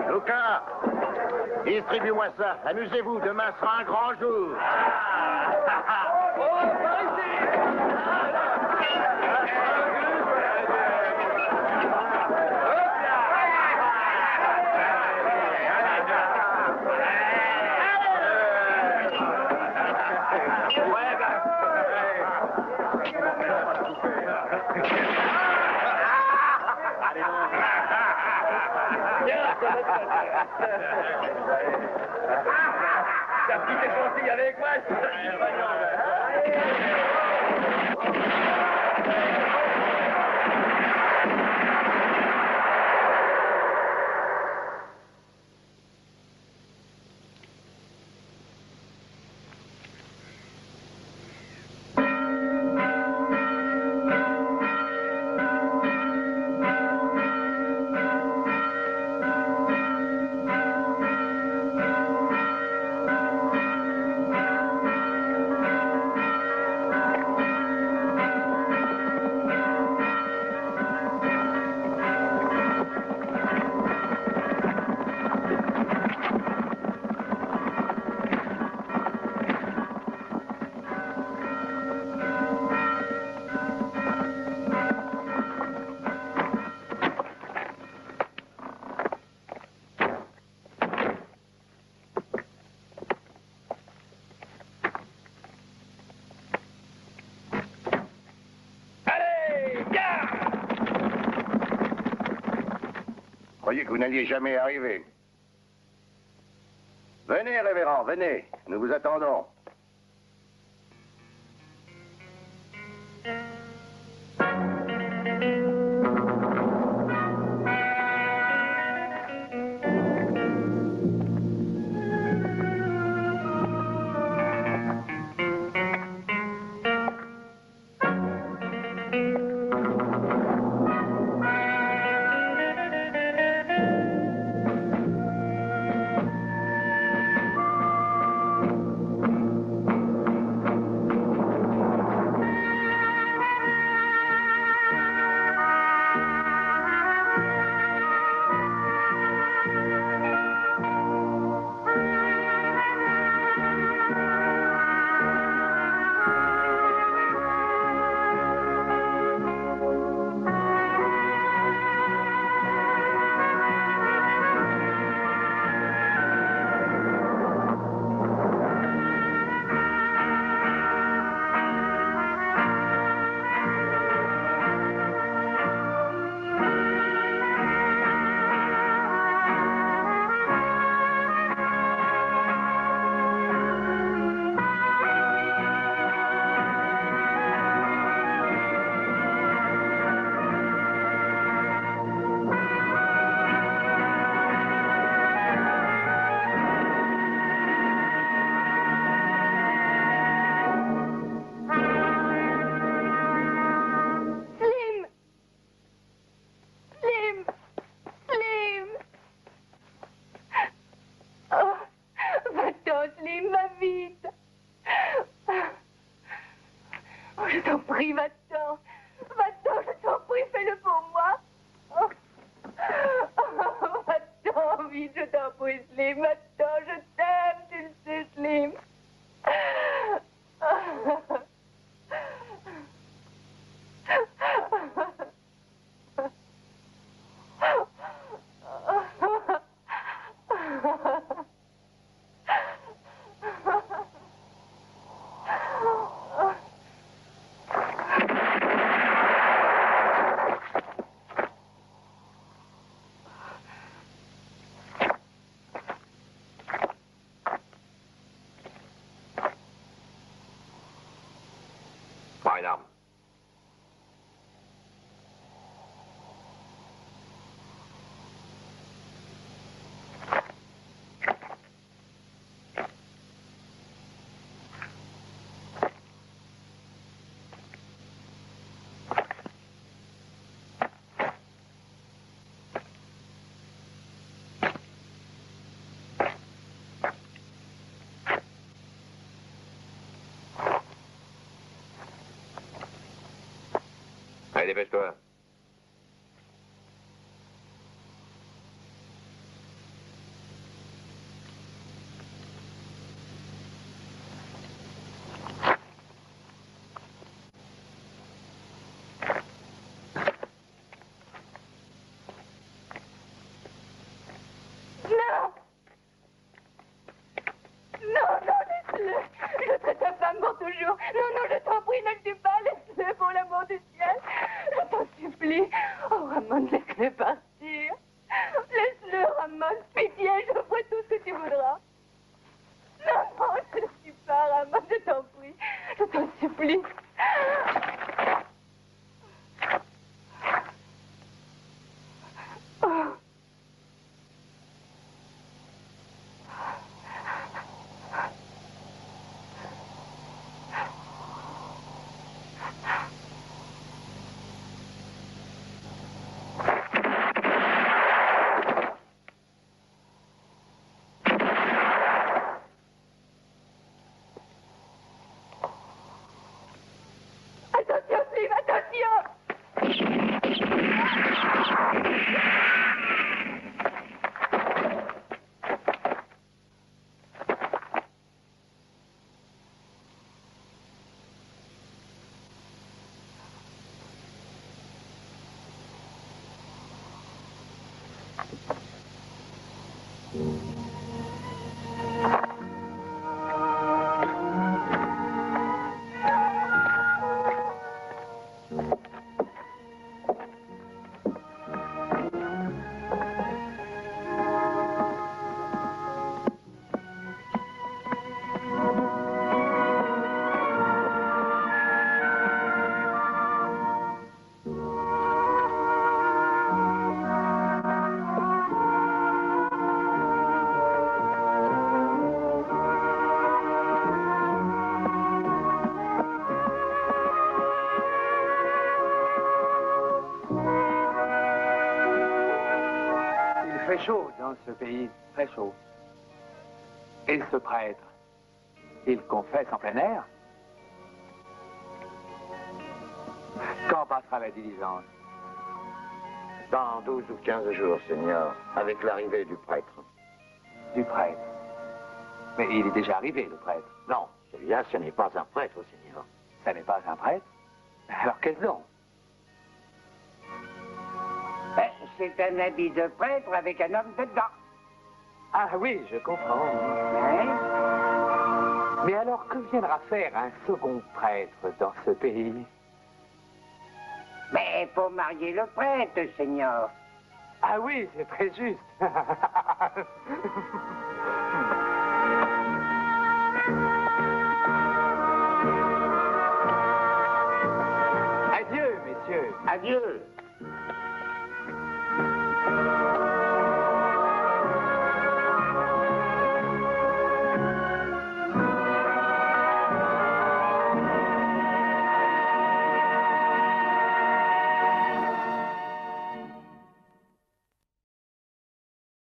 Lucas, distribue-moi ça. Amusez-vous, demain sera un grand jour. T'as pris tes chantilles avec moi? Croyez que vous n'alliez jamais arriver. Venez, révérend, venez. Nous vous attendons. Une arme. Allez, dépêche-toi. Laisse-le partir. Laisse-le, Ramon. Pitié, je ferai tout ce que tu voudras. Non, non. supplie. Oh. Attention, Slim, attention! Il fait chaud dans ce pays, très chaud. Et ce prêtre, il confesse en plein air? Quand passera la diligence? Dans 12 ou 15 jours, Seigneur, avec l'arrivée du prêtre. Du prêtre? Mais il est déjà arrivé, le prêtre. Non, celui-là, ce n'est pas un prêtre, Seigneur. Ça n'est pas un prêtre? Alors quel nom? C'est un habit de prêtre avec un homme dedans. Ah oui, je comprends. Mais alors, que viendra faire un second prêtre dans ce pays? Mais pour marier le prêtre, Seigneur. Ah oui, c'est très juste. Adieu, messieurs. Adieu.